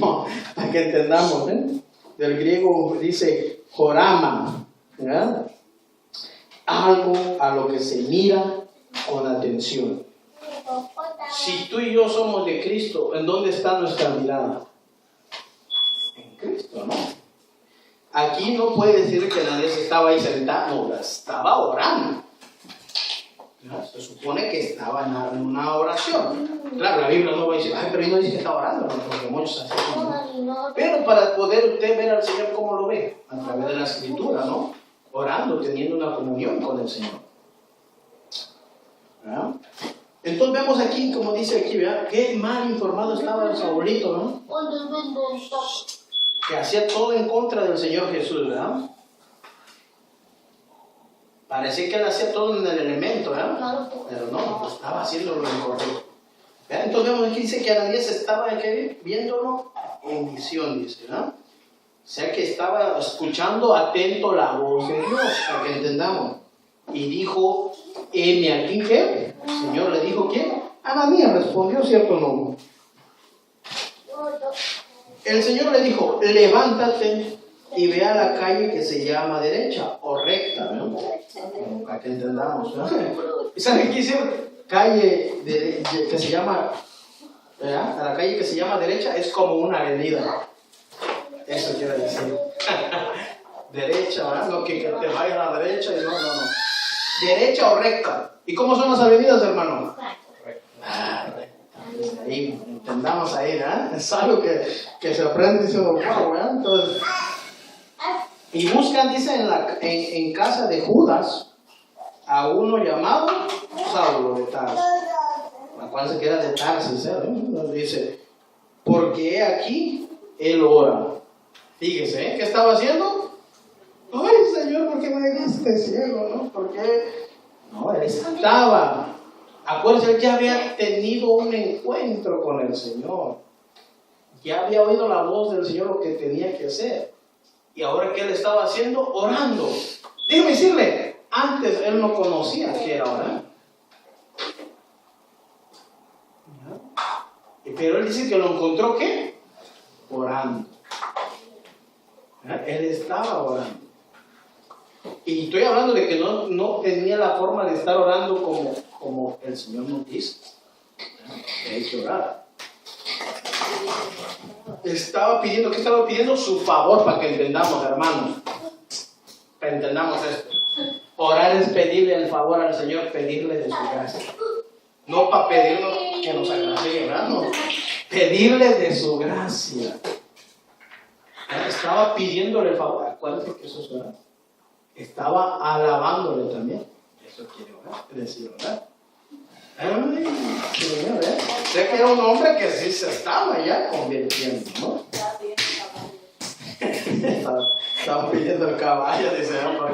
para que entendamos, Del griego dice Jorama, ¿verdad? Algo a lo que se mira con atención. Si tú y yo somos de Cristo, ¿en dónde está nuestra mirada? En Cristo, ¿no? Aquí no puede decir que nadie estaba ahí sentado, no, estaba orando. ¿No? Se supone que estaba en una oración. Claro, la Biblia no va a decir, ay, pero no dice que está orando, ¿no? Porque muchos así, ¿no? Pero para poder usted ver al Señor, ¿cómo lo ve? A través de la Escritura, ¿no? Orando, teniendo una comunión con el Señor. ¿Verdad? Entonces vemos aquí, como dice aquí, ¿verdad? Qué mal informado estaba el Saulito, ¿no? Que hacía todo en contra del Señor Jesús, ¿verdad? Parecía que él hacía todo en el elemento, ¿verdad? Pero no, pues estaba haciendo lo incorrecto. ¿Verdad? Entonces vemos aquí, dice que Ananías estaba viéndolo en visión, dice, ¿verdad? O sea que estaba escuchando atento la voz de Dios, para que entendamos. Y dijo, heme aquí, ¿qué? El Señor le dijo, ¿quién? Ananías, respondió cierto nombre. El Señor le dijo, levántate y ve a la calle que se llama derecha o recta, ¿no? Para que entendamos, ¿no? ¿Saben qué dice? Calle que se llama, ¿verdad? A la calle que se llama derecha es como una avenida. Eso quiere decir. Derecha, ¿verdad? No que te vayas a la derecha y no. Derecha o recta. ¿Y cómo son las avenidas, hermano? Ahí, entendamos ahí, ¿eh? Es algo que se aprende y se lo wow, ¿eh? Entonces, y buscan, dice, en casa de Judas a uno llamado Saulo de Tarso. La cual se queda de Tarsis, ¿eh? Dice, porque aquí él ora. Fíjese, ¿eh? ¿Qué estaba haciendo? Ay, Señor, ¿por qué me dejaste ciego, no? ¿Por qué? No, él estaba. Acuérdense, él ya había tenido un encuentro con el Señor. Ya había oído la voz del Señor lo que tenía que hacer. Y ahora, ¿qué él estaba haciendo? Orando. Déjeme decirle, antes él no conocía qué era orar. Pero él dice que lo encontró, ¿qué? Orando. Él estaba orando. Y estoy hablando de que no tenía la forma de estar orando como el Señor nos dice. Hay que orar. Estaba pidiendo, ¿qué estaba pidiendo? Su favor, para que entendamos, hermanos. Para que entendamos esto. Orar es pedirle el favor al Señor, pedirle de su gracia. No para pedirnos que nos agracie, ¿verdad? No. Pedirle de su gracia. Estaba pidiéndole el favor. Acuérdate que eso es orar. Estaba alabándole también. Eso quiere orar, decir orar. Ay, Señor, ¿eh? Sé que era un hombre que sí se estaba ya convirtiendo, ¿no? Estaba pidiendo el caballo, dice, ¿no?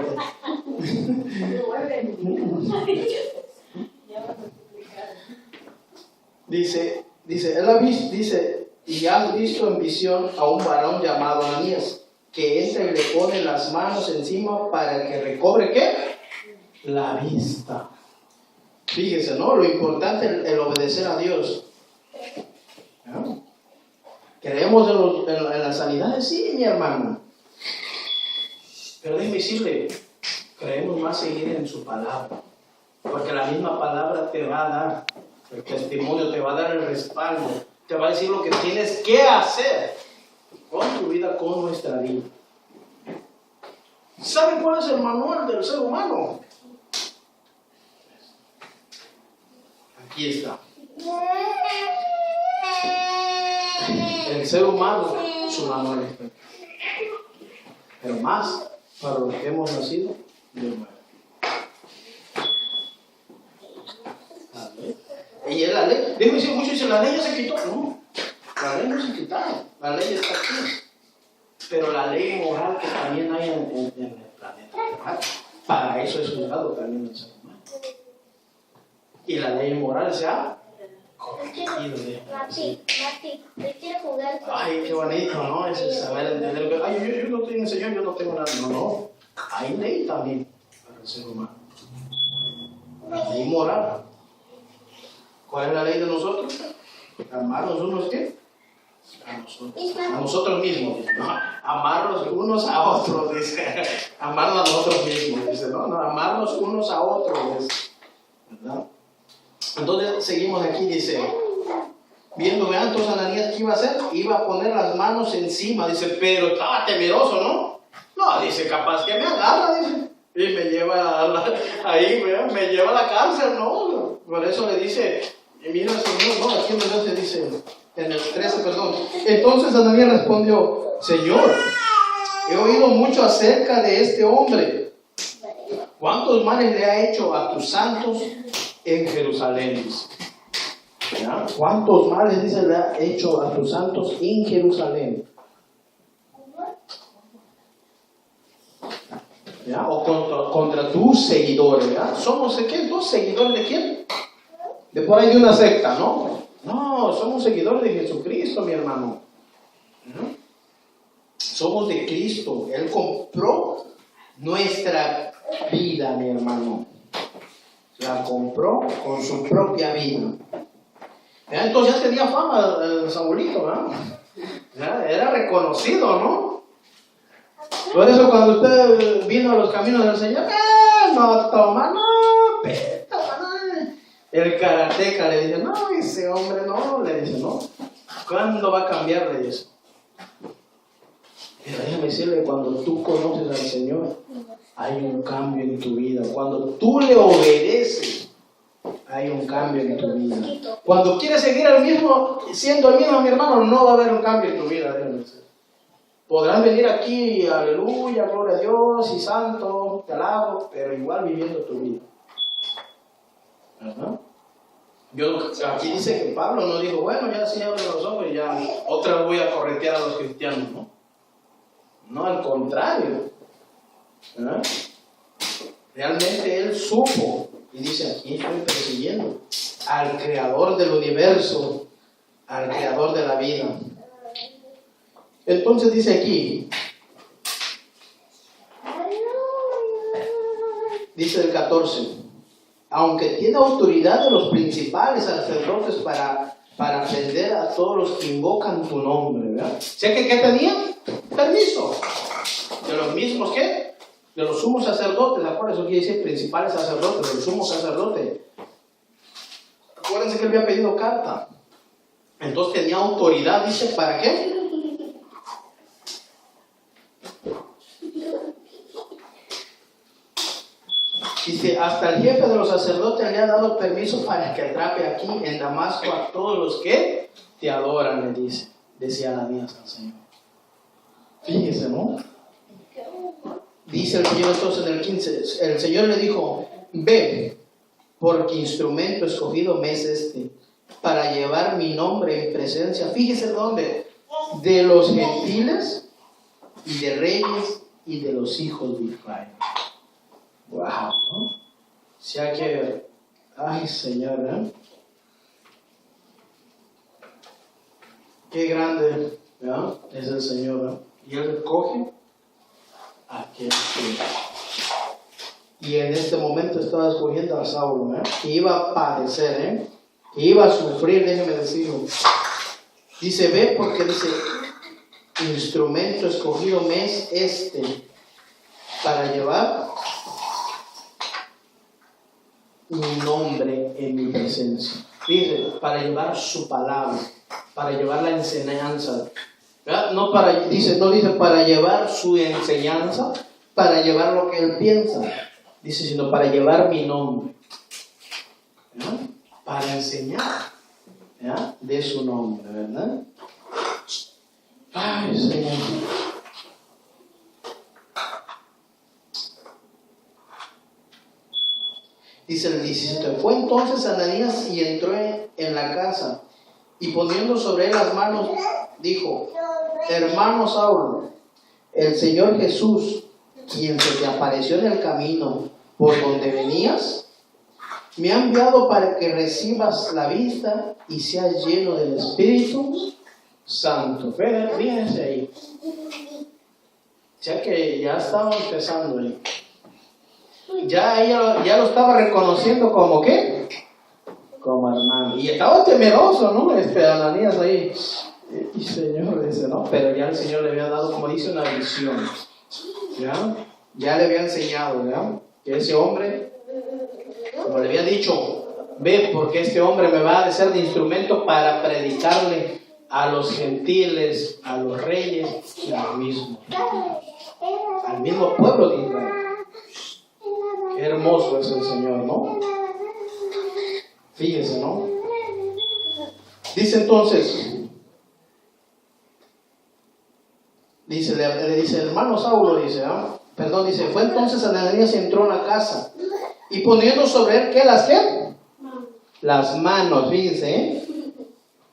Dice, él ha visto, dice, y has visto en visión a un varón llamado Ananías, que entra y le pone las manos encima para que recobre, ¿qué? La vista. Fíjese, ¿no? Lo importante es el obedecer a Dios. ¿No? ¿Creemos en las sanidades? Sí, mi hermano. Pero déjeme decirle, creemos más seguir en su palabra. Porque la misma palabra te va a dar el testimonio, te va a dar el respaldo, te va a decir lo que tienes que hacer con tu vida, con nuestra vida. ¿Saben cuál es el manual del ser humano? Aquí está. El ser humano, su manual está. Pero más para los que hemos nacido de nuevo. Y es la ley. Déjame decir, muchos dicen, la ley ya se quitó. No, la ley no se quitaron. La ley está aquí. Pero la ley moral que también hay en el planeta, ¿verdad? Para eso es juzgado también el ser humano. Y la ley moral se ha corregido. Mati, te quiero jugar con... Ay, qué bonito, ¿no? Es saber entender que, ay, yo no estoy en el Señor, yo no tengo nada. No. Hay ley también para el ser humano. La ley moral. ¿Cuál es la ley de nosotros? Amarnos unos, ¿qué? A nosotros mismos, dice, no, amarnos unos a otros, dice, amarnos a nosotros mismos, dice, no, amarnos unos a otros, dice, ¿verdad? Entonces seguimos aquí, dice, viendo entonces Ananías, ¿qué iba a hacer? Iba a poner las manos encima, dice, pero estaba temeroso, ¿no? No, dice, capaz que me agarra, dice, y me lleva ahí, me lleva a la cárcel, ¿no? Por eso le dice, mira, Señor, no, aquí en el dice, en el 13, perdón. Entonces Ananías respondió, Señor, he oído mucho acerca de este hombre. ¿Cuántos males le ha hecho a tus santos en Jerusalén? ¿Ya? ¿Cuántos males, dice, le ha hecho a tus santos en Jerusalén? ¿Ya? O contra tus seguidores, ¿ya? ¿Somos de qué? ¿Dos seguidores de quién? De por ahí de una secta, ¿no? No, somos seguidores de Jesucristo, mi hermano. ¿No? Somos de Cristo. Él compró nuestra vida, mi hermano. La compró con su propia vida. ¿Ya? Entonces ya tenía fama el Saulito, ¿no? ¿Ya? Era reconocido, ¿no? Por eso cuando usted vino a los caminos del Señor, no toma, no, el karateca le dice, no, ese hombre no, le dice, no. ¿Cuándo va a cambiar de eso? Pero déjame decirle, cuando tú conoces al Señor, hay un cambio en tu vida. Cuando tú le obedeces, hay un cambio en tu vida. Cuando quieres seguir siendo el mismo, mi hermano, no va a haber un cambio en tu vida, déjame decir. Podrás venir aquí, aleluya, gloria a Dios, y santo, te alabo, pero igual viviendo tu vida. ¿Verdad? Aquí dice que Pablo no dijo, bueno, ya sí abro los ojos y ya otra vez voy a corretear a los cristianos, ¿no? No, al contrario. ¿Verdad? Realmente él supo y dice, aquí estoy persiguiendo al creador del universo, al creador de la vida. Entonces dice aquí, dice el 14, aunque tiene autoridad de los principales sacerdotes para prender a todos los que invocan tu nombre, ¿verdad? ¿Sé que qué tenía? Permiso. De los mismos, ¿qué? De los sumos sacerdotes, acuérdense, eso quiere decir principales sacerdotes, de los sumos sacerdotes. Acuérdense que él había pedido carta. Entonces tenía autoridad, dice, ¿para qué? Dice, hasta el jefe de los sacerdotes le ha dado permiso para que atrape aquí en Damasco a todos los que te adoran, le dice, decía Ananías al Señor. Fíjese, ¿no? Dice el Señor entonces en el 15, el Señor le dijo, ve, porque instrumento escogido me es este, para llevar mi nombre en presencia, fíjese dónde, de los gentiles y de reyes y de los hijos de Israel. Wow, ¿no? O sea que, ay Señor, ¿eh? Qué grande, ¿verdad? Es el Señor, ¿verdad? Y Él coge a aquel que... Y en este momento estaba escogiendo a Saulo, ¿eh? Que iba a padecer, ¿eh? Que iba a sufrir, déjeme decirlo. Dice, ve, porque dice, instrumento escogido me es este, para llevar mi nombre en mi presencia. Fíjate, para llevar su palabra, para llevar la enseñanza. ¿Verdad? No dice para llevar su enseñanza, para llevar lo que él piensa. Dice, sino para llevar mi nombre. ¿Verdad? Para enseñar, ¿verdad? De su nombre, ¿verdad? Ay, Señor. Dice el 17, fue entonces Ananías y entró en la casa y poniendo sobre él las manos, dijo, hermano Saulo, el Señor Jesús, quien se te apareció en el camino por donde venías, me ha enviado para que recibas la vista y seas lleno del Espíritu Santo. Fíjense ahí. O sea que ya estaba empezando ahí. Ya lo estaba reconociendo como ¿qué? Como hermano. Y estaba temeroso, ¿no? Ananías ahí. Y Señor dice, no, pero ya el Señor le había dado, como dice, una visión. ¿Ya? Ya le había enseñado, ¿ya? Que ese hombre, como le había dicho, ve, porque este hombre me va a ser de instrumento para predicarle a los gentiles, a los reyes y al mismo pueblo de Israel. Qué hermoso es el Señor, ¿no? Fíjese, ¿no? Dice entonces, le dice el hermano Saulo, dice, dice, fue entonces Ananías entró en la casa y poniendo sobre él, ¿qué? Las manos, fíjense, ¿eh?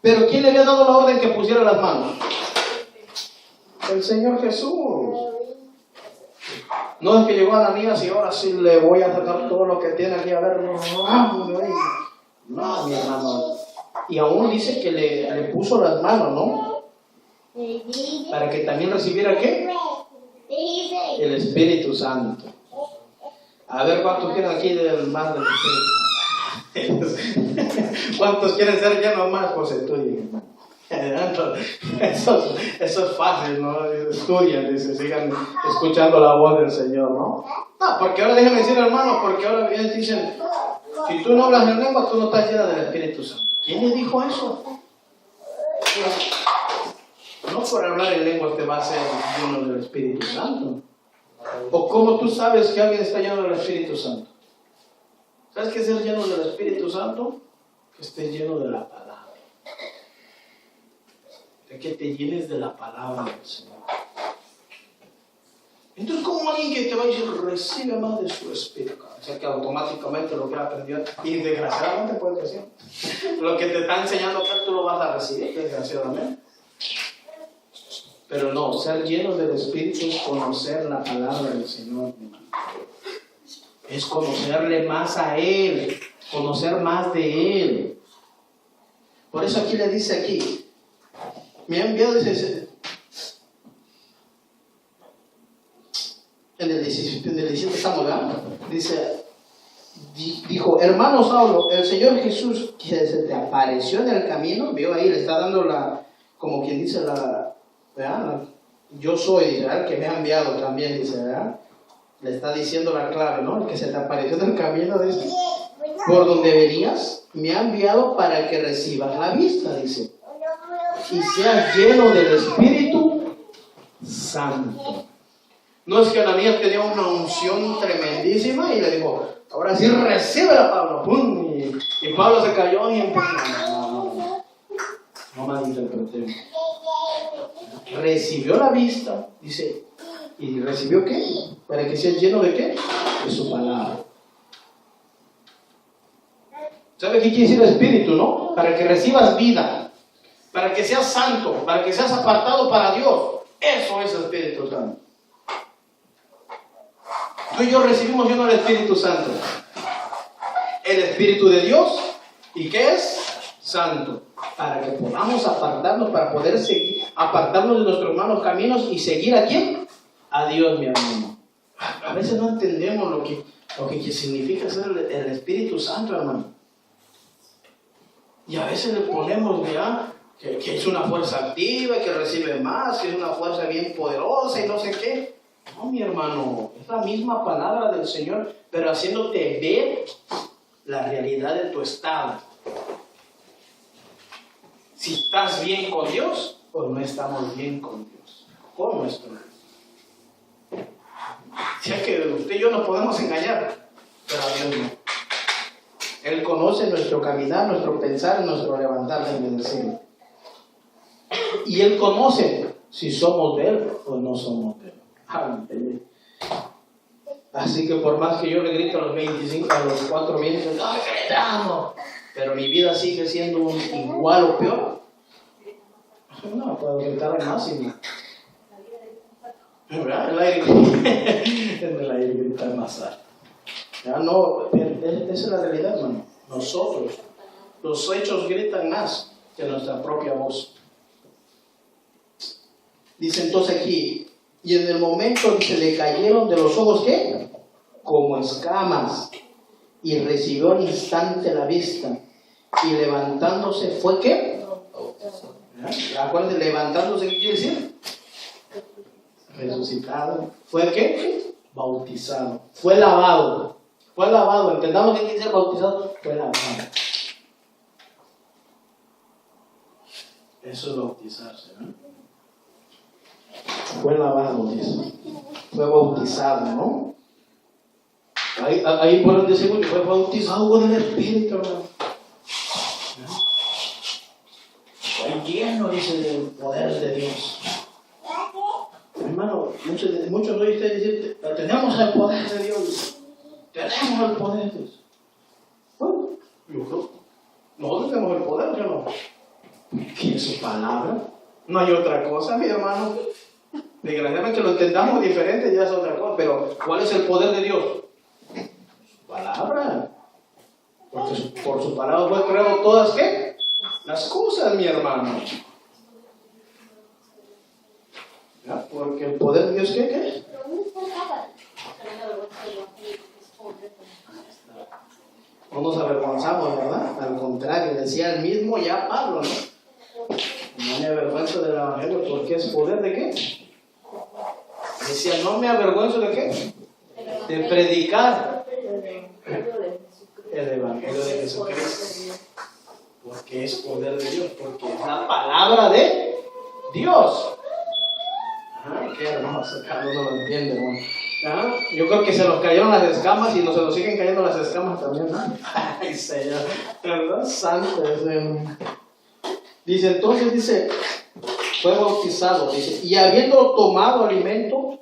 Pero ¿quién le había dado la orden que pusiera las manos? El Señor Jesús. No es que llegó Ananías y ahora sí le voy a sacar todo lo que tiene aquí, a ver, no, mi hermano. Y aún dice que le puso las manos, ¿no? Para que también recibiera, ¿qué? El Espíritu Santo. A ver, ¿cuántos quieren aquí del más del Espíritu Santo? ¿Cuántos quieren ser llenos más? Pues estudien. Eso es fácil, ¿no? Estudian, dice, sigan escuchando la voz del Señor, ¿no? No, porque ahora déjenme decir, hermanos, porque ahora bien dicen, si tú no hablas en lengua, tú no estás llena del Espíritu Santo. ¿Quién le dijo eso? No por hablar en lengua te va a ser lleno del Espíritu Santo. ¿O cómo tú sabes que alguien está lleno del Espíritu Santo? ¿Sabes qué es ser lleno del Espíritu Santo? Que estés lleno de la palabra. De que te llenes de la palabra del Señor. Entonces, ¿cómo alguien que te va a decir recibe más de su Espíritu? O sea, que automáticamente lo que aprendió, y desgraciadamente puede decir, lo que te está enseñando acá tú lo vas a recibir, desgraciadamente. Pero no, ser lleno del Espíritu es conocer la palabra del Señor. Es conocerle más a Él, conocer más de Él. Por eso aquí le dice aquí, me ha enviado, dice, en el 17 estamos, ¿verdad? Dice, dijo, hermano Saulo, el Señor Jesús que se te apareció en el camino, vio ahí, le está dando como quien dice ¿verdad? Yo soy, dice, el que me ha enviado también, dice, ¿verdad? Le está diciendo la clave, ¿no? El que se te apareció en el camino, dice, por donde venías, me ha enviado para que recibas la vista, dice, y seas lleno del Espíritu Santo. No es que Ananías tenía una unción tremendísima y le dijo, ahora sí recíbela, Pablo. ¡Pum! Y Pablo se cayó y empezó. No malinterpretemos. Recibió la vista, dice, ¿y recibió qué? Para que seas lleno de qué? De su palabra. ¿Sabe qué quiere decir Espíritu, no? Para que recibas vida, para que seas santo, para que seas apartado para Dios. Eso es Espíritu Santo. Tú y yo recibimos lleno del Espíritu Santo. El Espíritu de Dios, ¿y qué es? Santo. Para que podamos apartarnos, para poder seguir, apartarnos de nuestros malos caminos y seguir a ¿quién? A Dios, mi hermano. A veces no entendemos lo que significa ser el Espíritu Santo, hermano. Y a veces le ponemos ya que es una fuerza activa, que recibe más, que es una fuerza bien poderosa y no sé qué. No, mi hermano, es la misma palabra del Señor, pero haciéndote ver la realidad de tu estado. Si estás bien con Dios o no estamos bien con Dios. Con nuestro Dios. Si es que usted y yo nos podemos engañar, pero a Dios no. Él conoce nuestro caminar, nuestro pensar, nuestro levantar desde el cielo. Y Él conoce si somos de Él o no somos de Él. Así que por más que yo le grito a los 25, a los 4 meses, ¡no, gritamos! Pero mi vida sigue siendo igual o peor. No, puedo gritar al máximo. ¿Verdad? En el aire gritar más alto. Ya no, esa es la realidad, hermano. Nosotros, los hechos gritan más que nuestra propia voz. Dice entonces aquí, y en el momento que se le cayeron de los ojos, ¿qué? Como escamas, y recibió al instante la vista, y levantándose fue, ¿qué? Acuérdense, levantándose, ¿qué quiere decir? Resucitado. ¿Fue qué? Bautizado. Fue lavado. Fue lavado. Entendamos qué quiere decir bautizado. Fue lavado. Eso es bautizarse, ¿no? Fue lavado, dice. Fue bautizado, ¿no? Ahí por el decimos que fue bautizado con el Espíritu, hermano. Fue lleno, dice, del poder de Dios. Hermano, muchos de ustedes dicen, tenemos el poder de Dios. Tenemos el poder de Dios. Bueno, yo creo, nosotros tenemos el poder, ¿o no? ¿Qué es su palabra? No hay otra cosa, mi hermano. Desgraciadamente lo entendamos diferente, ya es otra cosa. Pero, ¿cuál es el poder de Dios? Su palabra. Porque por su palabra fue creado todas, ¿qué? Las cosas, mi hermano. ¿Ya? Porque el poder de Dios, ¿qué? No nos avergonzamos, ¿verdad? Al contrario, decía el mismo ya Pablo, ¿no? No me avergüenzo del evangelio porque es poder de qué. Decía, no me avergüenzo de qué. De predicar el evangelio de Jesucristo. Porque es poder de Dios, porque es la palabra de Dios. Qué hermoso, Carlos no lo entiende, hermano. Yo creo que se nos cayeron las escamas y se nos siguen cayendo las escamas también, ¿no? Ay, Señor, ¿verdad? Santo es Dice, entonces, dice, fue bautizado, dice, y habiendo tomado alimento,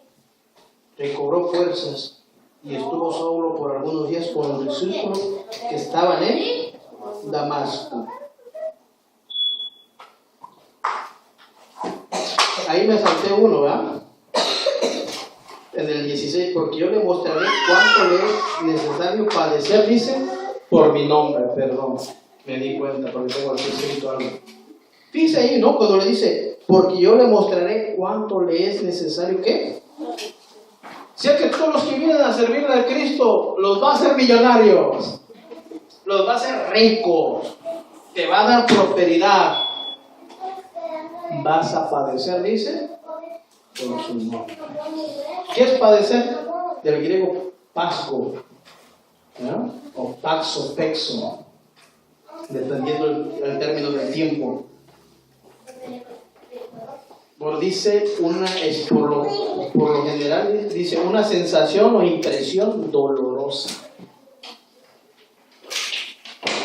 recobró fuerzas y estuvo solo por algunos días con los discípulos que estaban en Damasco. Ahí me salté uno, ¿verdad? En el 16, porque yo le mostraré cuánto le es necesario padecer, dice, por mi nombre, perdón, me di cuenta, porque tengo aquí escrito algo. Fíjese ahí, ¿no? Cuando le dice, porque yo le mostraré cuánto le es necesario, ¿qué? O sea que todos los que vienen a servirle a Cristo, los va a hacer millonarios, los va a hacer ricos, te va a dar prosperidad. Vas a padecer, dice, por su nombre. ¿Qué es padecer? Del griego pasco, ¿no? O paxo, pexo, dependiendo el término del tiempo. Dice por lo general dice una sensación o impresión dolorosa.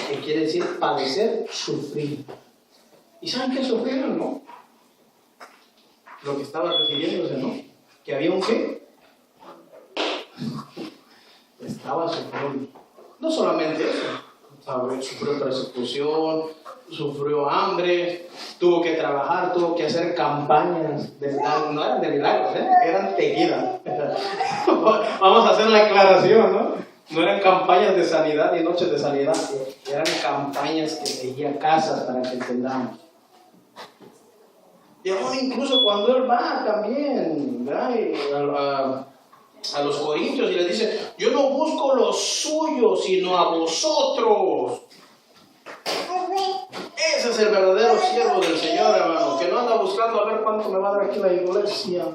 ¿Qué quiere decir padecer? Sufrir. ¿Y saben qué sufrieron, no? Lo que estaba refiriéndose, ¿no? Que había un qué. Estaba sufriendo. No solamente eso, sufrió persecución, sufrió hambre, tuvo que trabajar, tuvo que hacer campañas de milagros, no eran de milagros, eran tejidas. Vamos a hacer la aclaración, ¿no? No eran campañas de sanidad ni noches de sanidad, eran campañas que tejían casas para que entendamos. Y aún incluso cuando él va también, ¿verdad? A los corintios y les dice, yo no busco lo suyo, sino a vosotros. Ese es el verdadero siervo del Señor, hermano, que no anda buscando a ver cuánto me va a dar aquí la iglesia.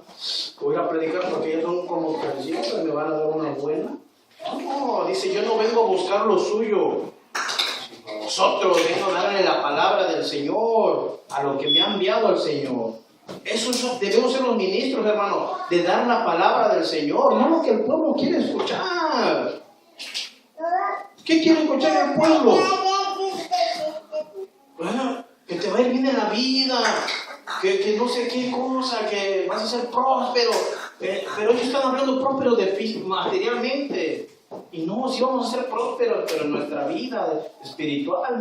Voy a predicar porque ya son como 300 y me van a dar una buena. No, dice, yo no vengo a buscar lo suyo, sino a vosotros vengo a darle la palabra del Señor, a lo que me ha enviado el Señor. Eso debemos ser los ministros, hermano, de dar la palabra del Señor, no lo que el pueblo quiere escuchar. ¿Qué quiere escuchar el pueblo? Que te va a ir bien en la vida, que no sé qué cosa, que vas a ser próspero, pero ellos están hablando próspero materialmente. Y no, si vamos a ser prósperos, pero en nuestra vida espiritual.